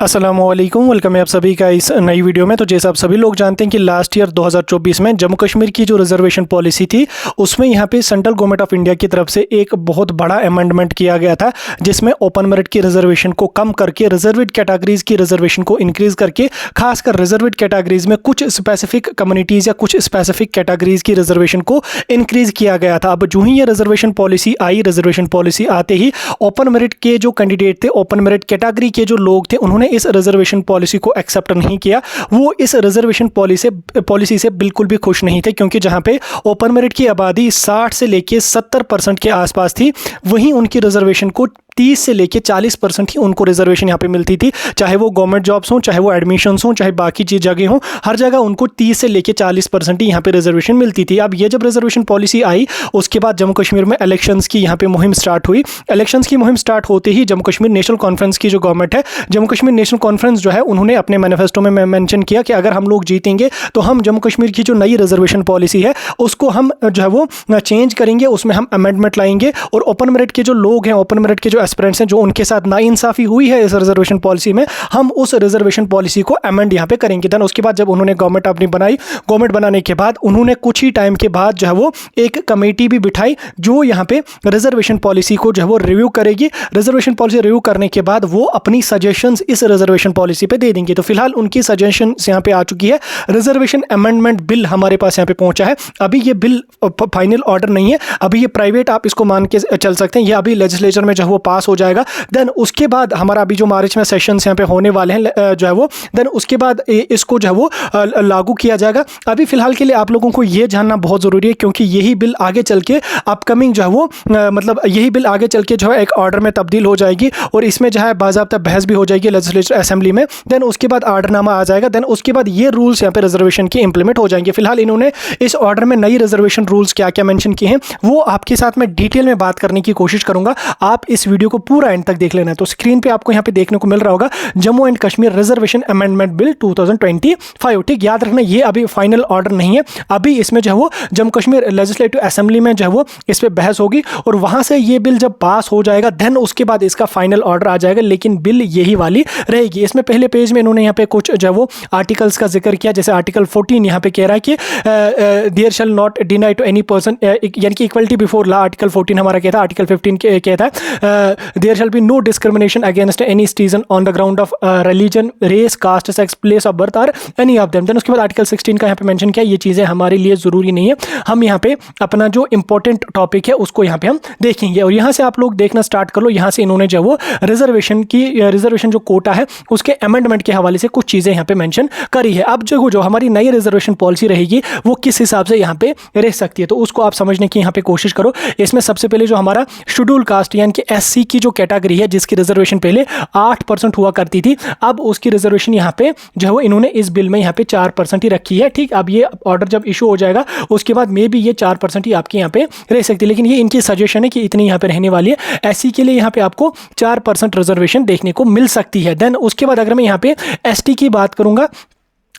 अस्सलामुअलैकुम, वेलकम है आप सभी का इस नई वीडियो में। तो जैसे आप सभी लोग जानते हैं कि लास्ट ईयर 2024 में जम्मू कश्मीर की जो रिजर्वेशन पॉलिसी थी उसमें यहाँ पे सेंट्रल गवर्नमेंट ऑफ इंडिया की तरफ से एक बहुत बड़ा अमेंडमेंट किया गया था, जिसमें ओपन मेरिट की रिजर्वेशन को कम करके रिजर्वेड कैटेगरीज की रिजर्वेशन को इंक्रीज करके खासकर रिजर्वेड कैटेगरीज में कुछ स्पेसिफिक कम्युनिटीज़ या कुछ स्पेसिफिक कैटेगरीज की रिजर्वेशन को इंक्रीज किया गया था। अब जो ही ये रिजर्वेशन पॉलिसी आई, रिजर्वेशन पॉलिसी आते ही ओपन मेरिट के जो कैंडिडेट थे, ओपन मेरिट कैटेगरी के जो लोग थे, उन्होंने इस रिजर्वेशन पॉलिसी को एक्सेप्ट नहीं किया। वो इस रिजर्वेशन पॉलिसी से बिल्कुल भी खुश नहीं थे, क्योंकि जहां पे ओपन मेरिट की आबादी 60 से लेके 70% के आसपास थी, वहीं उनकी रिजर्वेशन को 30 से लेके 40% ही उनको रिजर्वेशन यहाँ पे मिलती थी। चाहे वो गवर्नमेंट जॉब्स हों, चाहे वो एडमिशन्स हों, चाहे बाकी चीज जगह हों, हर जगह उनको 30 से लेके 40% ही यहाँ पे रिजर्वेशन मिलती थी। अब ये जब रिजर्वेशन पॉलिसी आई, उसके बाद जम्मू कश्मीर में इलेक्शंस की यहाँ पे मुहिम स्टार्ट हुई। इलेक्शंस की मुहिम स्टार्ट होते ही जम्मू कश्मीर नेशनल कॉन्फ्रेंस की जो गवर्नमेंट है, जम्मू कश्मीर नेशनल कॉन्फ्रेंस जो है, उन्होंने अपने मैनिफेस्टो में मेंशन किया कि अगर हम लोग जीतेंगे तो हम जम्मू कश्मीर की जो नई रिजर्वेशन पॉलिसी है उसको हम जो है वो चेंज करेंगे, उसमें हम अमेंडमेंट लाएंगे और ओपन मेरिट के जो लोग हैं, ओपन मेरिट के जो एस्पिरेंट्स हैं, जो उनके साथ नाइंसाफी हुई है इस रिजर्वेशन पॉलिसी में, हम उस रिजर्वेशन पॉलिसी को अमेंड यहाँ पे करेंगे। देन उसके बाद जब उन्होंने गवर्नमेंट अपनी बनाई, गवर्नमेंट बनाने के बाद उन्होंने कुछ ही टाइम के बाद जो है वो एक कमेटी भी बिठाई जो यहाँ पे रिजर्वेशन पॉलिसी को जो है वो रिव्यू करेगी। रिजर्वेशन पॉलिसी रिव्यू करने के बाद वो अपनी सजेशंस इस रिजर्वेशन पॉलिसी पे दे देंगे। तो फिलहाल उनकी सजेशंस यहाँ पे आ चुकी है। रिजर्वेशन अमेंडमेंट बिल हमारे पास यहाँ पे पहुंचा है। अभी ये बिल फाइनल ऑर्डर नहीं है, अभी ये प्राइवेट, आप इसको मान के चल सकते हैं। ये अभी लेजिस्लेचर में जो है वो पास हो जाएगा। देन उसके बाद हमारा अभी जो मार्च में सेशंस यहाँ पे होने वाले हैं जो है वो, देन उसके बाद इसको जो है वो लागू किया जाएगा। अभी फिलहाल के लिए आप लोगों को ये जानना बहुत ज़रूरी है, क्योंकि यही बिल आगे चल के अपकमिंग जो है वो मतलब यही बिल आगे चल के जो है एक ऑर्डर में तब्दील हो जाएगी और इसमें जो है बाज़ाब्ता बहस भी हो जाएगी लेजिस्लेचर असेंबली में। देन उसके बाद ऑर्डरनामा आ जाएगा। देन उसके बाद ये रूल्स यहाँ पे रिजर्वेशन के इंप्लीमेंट हो जाएंगे। फिलहाल इन्होंने इस ऑर्डर में नई रिजर्वेशन रूल्स क्या क्या मेंशन किए हैं वो आपके साथ मैं डिटेल में बात करने की कोशिश करूंगा। आप इस वीडियो को पूरा एंड तक देख लेना है। तो स्क्रीन पे आपको यहाँ पे देखने को मिल रहा होगा Jammu and Kashmir reservation amendment bill 2025। ठीक, याद रखना ये अभी फाइनल ऑर्डर नहीं है। अभी इसमें जो है वो जम्मू कश्मीर लेजिस्लेटिव असेंबली में जो है वो इस पे बहस होगी और वहां से ये बिल जब पास हो जाएगा देन उसके बाद इसका फाइनल ऑर्डर आ जाएगा। लेकिन बिल यही वाली रहेगी। इसमें पहले पेज में इन्होंने यहाँ पे कुछ जो है वो आर्टिकल्स का जिक्र किया, जैसे आर्टिकल 14 यहाँ पे कह रहा है कि there shall not deny to any person, यानी कि इक्वलिटी बिफोर लॉ। आर्टिकल 14 हमारा कहता है, आर्टिकल 15 कहता है there shall be no discrimination against any citizen on the ground of religion, race, caste, sex, place of birth और any of them. Then उसके बाद आर्टिकल 16 का यहाँ पे मेंशन किया। ये चीज़ें हमारे लिए ज़रूरी नहीं है, हम यहाँ पे अपना जो इंपॉर्टेंट टॉपिक है उसको यहाँ पे हम देखेंगे। और यहाँ से आप लोग देखना स्टार्ट कर लो। यहाँ से इन्होंने जो वो रिजर्वेशन जो कोटा है उसके अमेंडमेंट के हवाले से कुछ चीज़ें यहाँ पे मेंशन करी है। अब जो हमारी नई रिजर्वेशन पॉलिसी रहेगी वो किस हिसाब से यहाँ पे रह सकती है, तो उसको आप समझने की यहाँ पे कोशिश करो। इसमें सबसे पहले जो हमारा शेड्यूल कास्ट यानी कि एससी की जो कैटेगरी है, जिसकी रिजर्वेशन पहले 8% हुआ करती थी, अब उसकी रिजर्वेशन यहाँ पे जो है वो इन्होंने इस बिल में यहाँ पे 4% ही रखी है। ठीक, अब ये ऑर्डर जब इशू हो जाएगा उसके बाद मे भी ये 4% ही आपके यहाँ पे रह सकती है, लेकिन ये इनकी सजेशन है कि इतनी यहाँ पे रहने वाली है। एससी के लिए यहाँ पे आपको 4% रिजर्वेशन देखने को मिल सकती है। देन उसके बाद अगर मैं यहाँ पे एसटी की बात करूंगा,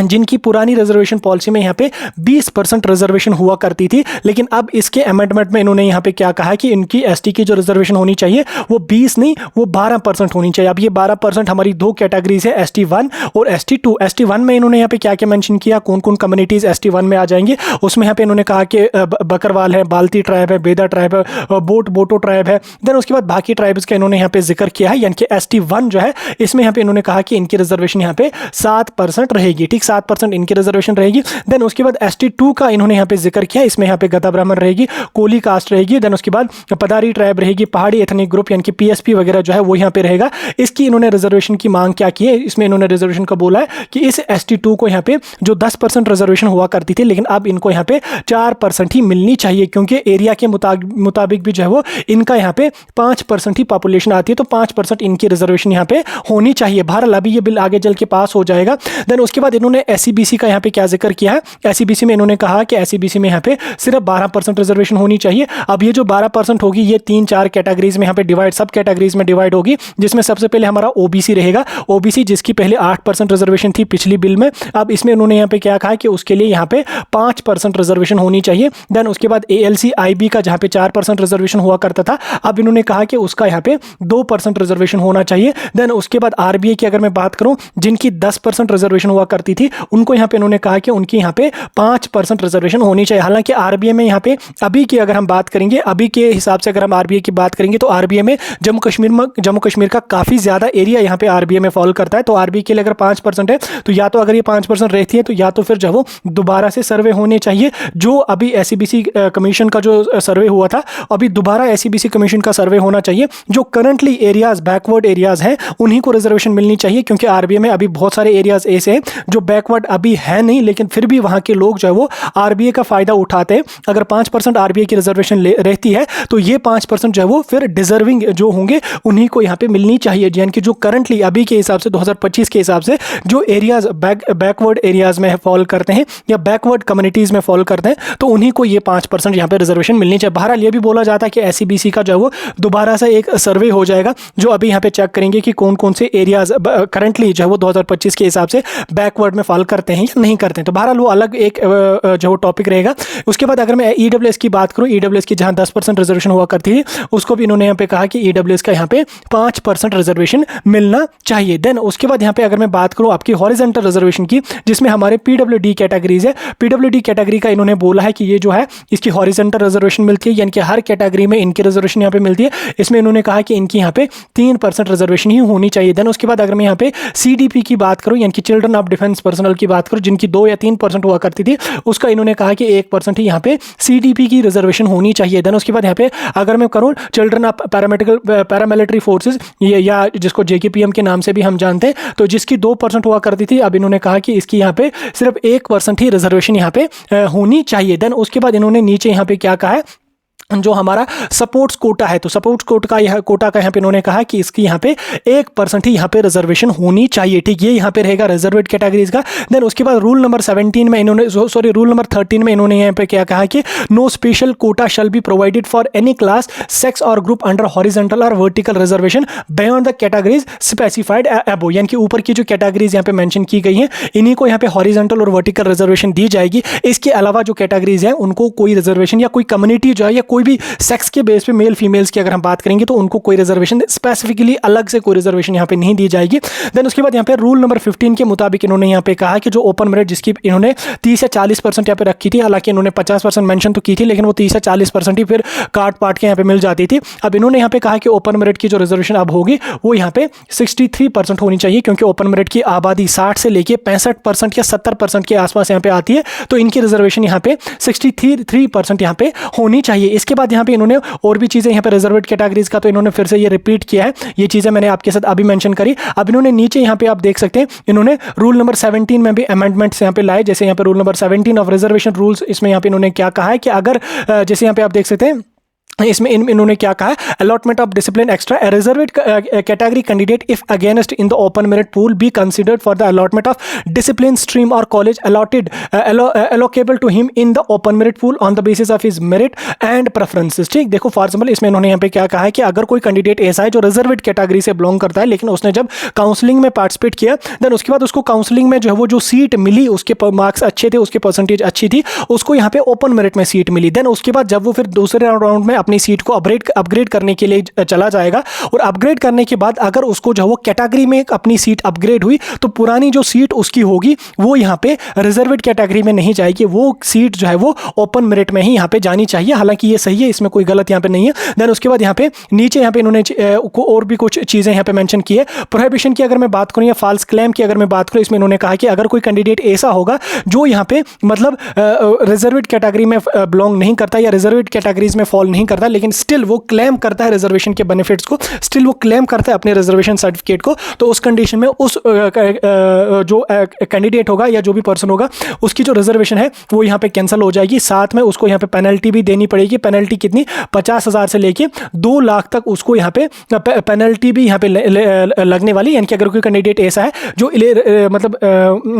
जिनकी पुरानी रिजर्वेशन पॉलिसी में यहाँ पे 20% रिजर्वेशन हुआ करती थी, लेकिन अब इसके अमेंडमेंट में इन्होंने यहाँ पे क्या कहा कि इनकी एसटी की जो रिजर्वेशन होनी चाहिए वो 20 नहीं, वो 12% होनी चाहिए। अब ये 12% हमारी दो कैटेगरीज है, ST1 और ST2। ST1 में इन्होंने यहाँ पे क्या क्या मेंशन किया, कौन कौन कम्युनिटीज ST1 में आ जाएंगे। उसमें यहाँ पे इन्होंने कहा कि बकरवाल है, बाल्टी ट्राइब है, बेदा ट्राइब है, बोटो ट्राइब है। देन उसके बाद बाकी ट्राइब्स का इन्होंने यहाँ पे जिक्र किया है, यानी कि ST1 जो है इसमें यहाँ पे इन्होंने कहा कि इनकी रिजर्वेशन यहाँ पे 7% रहेगी। ठीक, 7% इनकी रिजर्वेशन रहेगी। देन उसके बाद ST2 का इन्होंने यहाँ पे जिक्र किया, इसमें यहाँ पे गदा ब्राह्मण रहेगी, कोली कास्ट रहेगी। देन उसके बाद पदारी ट्राइब रहेगी, पहाड़ी एथनिक ग्रुप यानी कि PSP वगैरह जो है वो यहाँ पे रहेगा। इसकी इन्होंने रिजर्वेशन की मांग क्या की है, इसमें इन्होंने रिजर्वेशन का बोला है कि इस ST2 को यहाँ पे जो 10% रिजर्वेशन हुआ करती थी, लेकिन अब इनको यहाँ पे 4% ही मिलनी चाहिए, क्योंकि एरिया के मुताबिक भी जो है वो इनका यहाँ पे 5% ही पॉपुलेशन आती है, तो 5% इनकी रिजर्वेशन यहाँ पे होनी चाहिए। बहरहाल अभी ये बिल आगे चल के पास हो जाएगा। देन उसके बाद इन्होंने इन्होंने एससीबीसी का यहाँ पे क्या जिक्र किया है, एससीबीसी में इन्होंने कहा कि एससीबीसी में यहाँ पे सिर्फ 12% रिजर्वेशन होनी चाहिए। अब ये जो 12% होगी ये 3-4 कैटेगरीज में यहाँ पे डिवाइड, सब कैटेगरीज में डिवाइड होगी, जिसमें सबसे पहले हमारा ओबीसी रहेगा। ओबीसी जिसकी पहले 8% रिजर्वेशन थी पिछली बिल में, अब इसमें उन्होंने यहाँ पे क्या कहा कि उसके लिए यहाँ पे 5% रिजर्वेशन होनी चाहिए। देन उसके बाद एएलसी आईबी का जहाँ पे 4% रिजर्वेशन हुआ करता था, अब इन्होंने कहा कि उसका यहाँ पे 2% रिजर्वेशन होना चाहिए। देन उसके बाद आरबीए की अगर मैं बात करूं, जिनकी 10% रिजर्वेशन हुआ करती थी, उनको यहाँ पे इन्होंने कहा कि उनकी यहाँ पे 5% रिजर्वेशन होनी चाहिए। हालांकि आरबीए में यहाँ पे अभी की अगर हम बात करेंगे, अभी के हिसाब से अगर हम आरबीए की बात करेंगे तो आरबीए में जम्मू कश्मीर का काफ़ी ज़्यादा एरिया यहाँ पे आरबीए में फॉल करता है। तो आरबीए के लिए अगर 5% है तो या तो अगर ये 5% रहती है तो या तो फिर जब वो दोबारा से सर्वे होने चाहिए। जो अभी एससीबीसी कमीशन का जो सर्वे हुआ था, अभी दोबारा एससीबीसी कमीशन का सर्वे होना चाहिए। जो करंटली एरियाज बैकवर्ड एरियाज हैं उन्हीं को रिजर्वेशन मिलनी चाहिए, क्योंकि आरबीए में अभी बहुत सारे एरियाज ऐसे हैं जो बैकवर्ड अभी है नहीं, लेकिन फिर भी वहाँ के लोग जो है वो आरबीए का फ़ायदा उठाते हैं। अगर 5% आरबीए की रिजर्वेशन रहती है तो ये 5% जो है वो फिर डिजर्विंग जो होंगे उन्हीं को यहाँ पे मिलनी चाहिए। यानी कि जो करंटली अभी के हिसाब से 2025 के हिसाब से जो एरियाज बैकवर्ड एरियाज में फॉल करते हैं या बैकवर्ड कम्युनिटीज़ में फॉल करते हैं तो उन्हीं को ये 5% यहाँ पे रिजर्वेशन मिलनी चाहिए। बहरहाल ये भी बोला जाता है कि एससीबीसी का जो है वो दोबारा से एक सर्वे हो जाएगा, जो अभी यहाँ पे चेक करेंगे कि कौन कौन से एरियाज करंटली जो है वो 2025 के हिसाब से बैकवर्ड में फॉल करते हैं या नहीं करते हैं। तो बहरहाल वो अलग एक जो टॉपिक रहेगा। उसके बाद अगर मैं ईडब्ल्यूएस की बात करूँ, ईडब्ल्यूएस की जहाँ 10% रिजर्वेशन हुआ करती थी, उसको भी इन्होंने यहाँ पे कहा कि ईडब्ल्यूएस का यहाँ पे 5% रिजर्वेशन मिलना चाहिए। देन उसके बाद यहाँ पे अगर मैं बात करूँ आपकी हॉरिजॉन्टल रिजर्वेशन की, जिसमें हमारे पीडब्ल्यूडी कैटेगरीज है, पीडब्ल्यूडी कैटेगरी का इन्होंने बोला है कि ये जो है इसकी हॉरिजॉन्टल रिजर्वेशन मिलती है, यानी कि हर कैटेगरी में इनकी रिजर्वेशन यहाँ पे मिलती है। इसमें इन्होंने कहा कि इनकी यहाँ पे 3% रिजर्वेशन ही होनी चाहिए। देन उसके बाद अगर मैं यहाँ पे सीडीपी की बात करूँ, यानी कि चिल्ड्रन ऑफ डिफेंस पर्सनल की बात करूँ, जिनकी 2 या 3% हुआ करती थी, उसका इन्होंने कहा कि 1% ही यहाँ पे सीडीपी की रिजर्वेशन होनी चाहिए। देन उसके बाद यहाँ पे अगर मैं करूँ चिल्ड्रन ऑफ पैरामिलिट्री फोर्सेज, या जिसको जेकेपीएम के नाम से भी हम जानते हैं, तो जिसकी 2% हुआ करती थी, अब इन्होंने कहा कि इसकी यहाँ पे सिर्फ 1% ही रिजर्वेशन यहाँ पे होनी चाहिए। देन उसके बाद इन्होंने नीचे यहाँ पे क्या कहा है, जो हमारा सपोर्ट्स कोटा है, तो सपोर्ट्स कोटा का यहाँ पे इन्होंने कहा कि इसकी यहाँ पे 1% ही यहाँ पे रिजर्वेशन होनी चाहिए। ठीक, ये यहाँ पे रहेगा रिजर्वेड कैटेगरीज का। देन उसके बाद रूल नंबर 13 में इन्होंने यहाँ पे क्या कहा कि no special quota shall be provided for any class, sex और ग्रुप अंडर हॉरिजॉन्टल और vertical reservation beyond the categories specified above. यानी कि ऊपर की जो कैटेगरीज यहाँ पे मेंशन की गई हैं, इन्हीं को यहाँ पे हॉरिजॉन्टल और वर्टिकल रिजर्वेशन दी जाएगी। इसके अलावा जो कैटेगरीज हैं उनको कोई रिजर्वेशन या कोई कम्युनिटी जो है या कोई भी सेक्स के बेस पे मेल फीमेल्स की अगर हम बात करेंगे तो उनको कोई रिजर्वेशन स्पेसिफिकली अलग से कोई रिजर्वेशन यहाँ पे नहीं दी जाएगी। देन उसके बाद यहाँ पे रूल नंबर 15 के मुताबिक इन्होंने यहाँ पे कहा कि जो ओपन मेरिट जिसकी इन्होंने 30 या 40% यहाँ पे रखी थी, हालांकि इन्होंने 50% मेंशन तो की थी, लेकिन वो 30 या 40% ही फिर काट पाट के यहाँ पे मिल जाती थी। अब इन्होंने यहाँ पे कहा कि ओपन मेरिट की जो रिजर्वेशन अब होगी वो यहाँ पे 63% होनी चाहिए, क्योंकि ओपन मेरिट की आबादी 60 से लेके 65% या 70% के आसपास यहाँ पे आती है, तो इनकी रिजर्वेशन यहाँ पे 63% यहाँ पे होनी चाहिए। इसके बाद यहाँ पे इन्होंने और भी चीजें यहाँ पे रिजर्वेड कैटेगरीज का तो इन्होंने फिर से ये रिपीट किया है, ये चीजें मैंने आपके साथ अभी मेंशन करी। अब इन्होंने नीचे यहाँ पे आप देख सकते हैं इन्होंने रूल नंबर 17 में भी अमेंडमेंट्स यहाँ पे लाए, जैसे यहाँ पे rule number 17 of reservation rules, इसमें यहाँ पे इन्होंने क्या कहा है कि अगर जैसे यहाँ पे आप देख सकते हैं इसमें इन्होंने क्या कहा है, allotment of discipline extra reserved category candidate if against in the open merit pool be considered for the allotment of discipline stream और college allotted allocable to him in the open merit pool on the basis of his merit and preferences. ठीक, देखो for example इसमें इन्होंने यहाँ पे क्या कहा है कि अगर कोई कैंडिडेट ऐसा है जो रिजर्वेड कैटेगरी से बिलोंग करता है, लेकिन उसने जब काउंसलिंग में पार्टिसिपेट किया, देन उसके बाद उसको काउंसलिंग में जो है वो जो सीट मिली, उसके मार्क्स अच्छे थे, उसके परसेंटेज अच्छी थी, उसको यहाँ पे ओपन मेरिट में सीट मिली। देन उसके बाद जब वो फिर दूसरे राउंड में अपनी सीट को अपग्रेड करने के लिए चला जाएगा, और अपग्रेड करने के बाद अगर उसको जो है वो कैटेगरी में अपनी सीट अपग्रेड हुई, तो पुरानी जो सीट उसकी होगी वो यहाँ पे रिजर्वेड कैटेगरी में नहीं जाएगी, वो सीट जो है वो ओपन मेरिट में ही यहाँ पे जानी चाहिए। हालांकि ये सही है, इसमें कोई गलत यहाँ पे नहीं है। देन उसके बाद यहाँ पे नीचे यहाँ पे इन्होंने और भी कुछ चीजें यहाँ पे मेंशन की है। प्रोहिबिशन की अगर मैं बात करूँ या फॉल्स क्लेम की अगर मैं बात करूँ, इसमें इन्होंने कहा कि अगर कोई कैंडिडेट ऐसा होगा जो यहाँ पे मतलब रिजर्वेड कैटेगरी में बिलोंग नहीं करता या रिजर्वेड कैटेगरीज में फॉल नहीं करता, करता है, लेकिन स्टिल वो क्लेम करता है रिजर्वेशन के बेनिफिट्स को, स्टिल वो क्लेम करता है अपने रिजर्वेशन सर्टिफिकेट को, तो उस कंडीशन में उस जो कैंडिडेट होगा या जो भी पर्सन होगा उसकी जो रिजर्वेशन है वो यहाँ पे कैंसिल हो जाएगी। साथ में उसको यहाँ पे पेनल्टी भी देनी पड़ेगी। पेनल्टी कितनी? 50,000 से लेके 2 लाख तक उसको यहाँ पे पेनल्टी भी यहाँ पे लगने वाली। यानी कि अगर कोई कैंडिडेट ऐसा है जो मतलब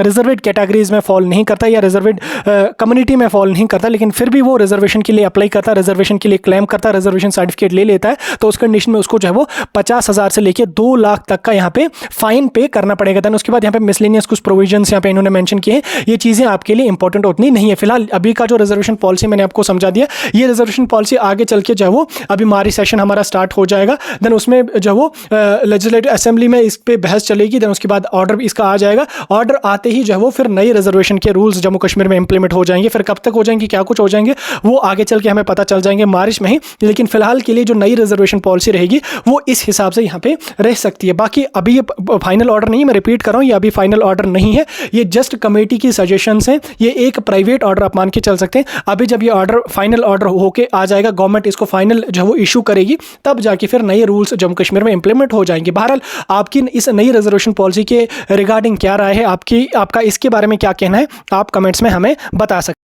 रिजर्वेड कैटेगरीज में फॉल नहीं करता या रिजर्वेड कम्युनिटी में फॉल नहीं करता, लेकिन फिर भी वो रिजर्वेशन के लिए अप्लाई करता, रिजर्वेशन के लिए क्लेम करता, रिजर्वेशन सर्टिफिकेट ले लेता है, तो उस कंडीशन में उसको जो है वो 50,000 से लेके 2 लाख तक का यहाँ पे फाइन पे करना पड़ेगा। देन उसके बाद यहाँ पे मिसलेनियस कुछ प्रोविजंस यहाँ पे इन्होंने मेंशन किए हैं। ये चीज़ें आपके लिए इंपॉर्टेंट उतनी नहीं है। फिलहाल अभी का जो रिजर्वेशन पॉलिसी मैंने आपको समझा दिया, ये रिजर्वेशन पॉलिसी आगे चल के जो है वो अभी मार्च सेशन हमारा स्टार्ट हो जाएगा, देन उसमें जो वो लेजिस्लेटिव असेंबली में इस पे बहस चलेगी, देन उसके बाद ऑर्डर भी इसका आ जाएगा। ऑर्डर आते ही जो है वो फिर नई रिजर्वेशन के रूल्स जम्मू कश्मीर में इंप्लीमेंट हो जाएंगे। फिर कब तक हो जाएंगे, क्या कुछ हो जाएंगे, वो आगे चल के हमें पता चल जाएंगे मार्च में ही। लेकिन फिलहाल के लिए जो नई रिजर्वेशन पॉलिसी रहेगी वो इस हिसाब से यहाँ पे रह सकती है। बाकी अभी ये फाइनल ऑर्डर नहीं है, मैं रिपीट कर रहा हूँ, ये अभी फाइनल ऑर्डर नहीं है, ये जस्ट कमेटी की सजेशंस हैं, ये एक प्राइवेट ऑर्डर आप मान के चल सकते हैं। अभी जब ये ऑर्डर फाइनल ऑर्डर होके आ जाएगा, गवर्नमेंट इसको फाइनल जो है वो इशू करेगी, तब जाके फिर नए रूल्स जम्मू कश्मीर में इंप्लीमेंट हो जाएंगे। बहरहाल आपकी इस नई रिजर्वेशन पॉलिसी के रिगार्डिंग क्या राय है, आपका इसके बारे में क्या कहना है, आप कमेंट्स में हमें बता सकते हैं।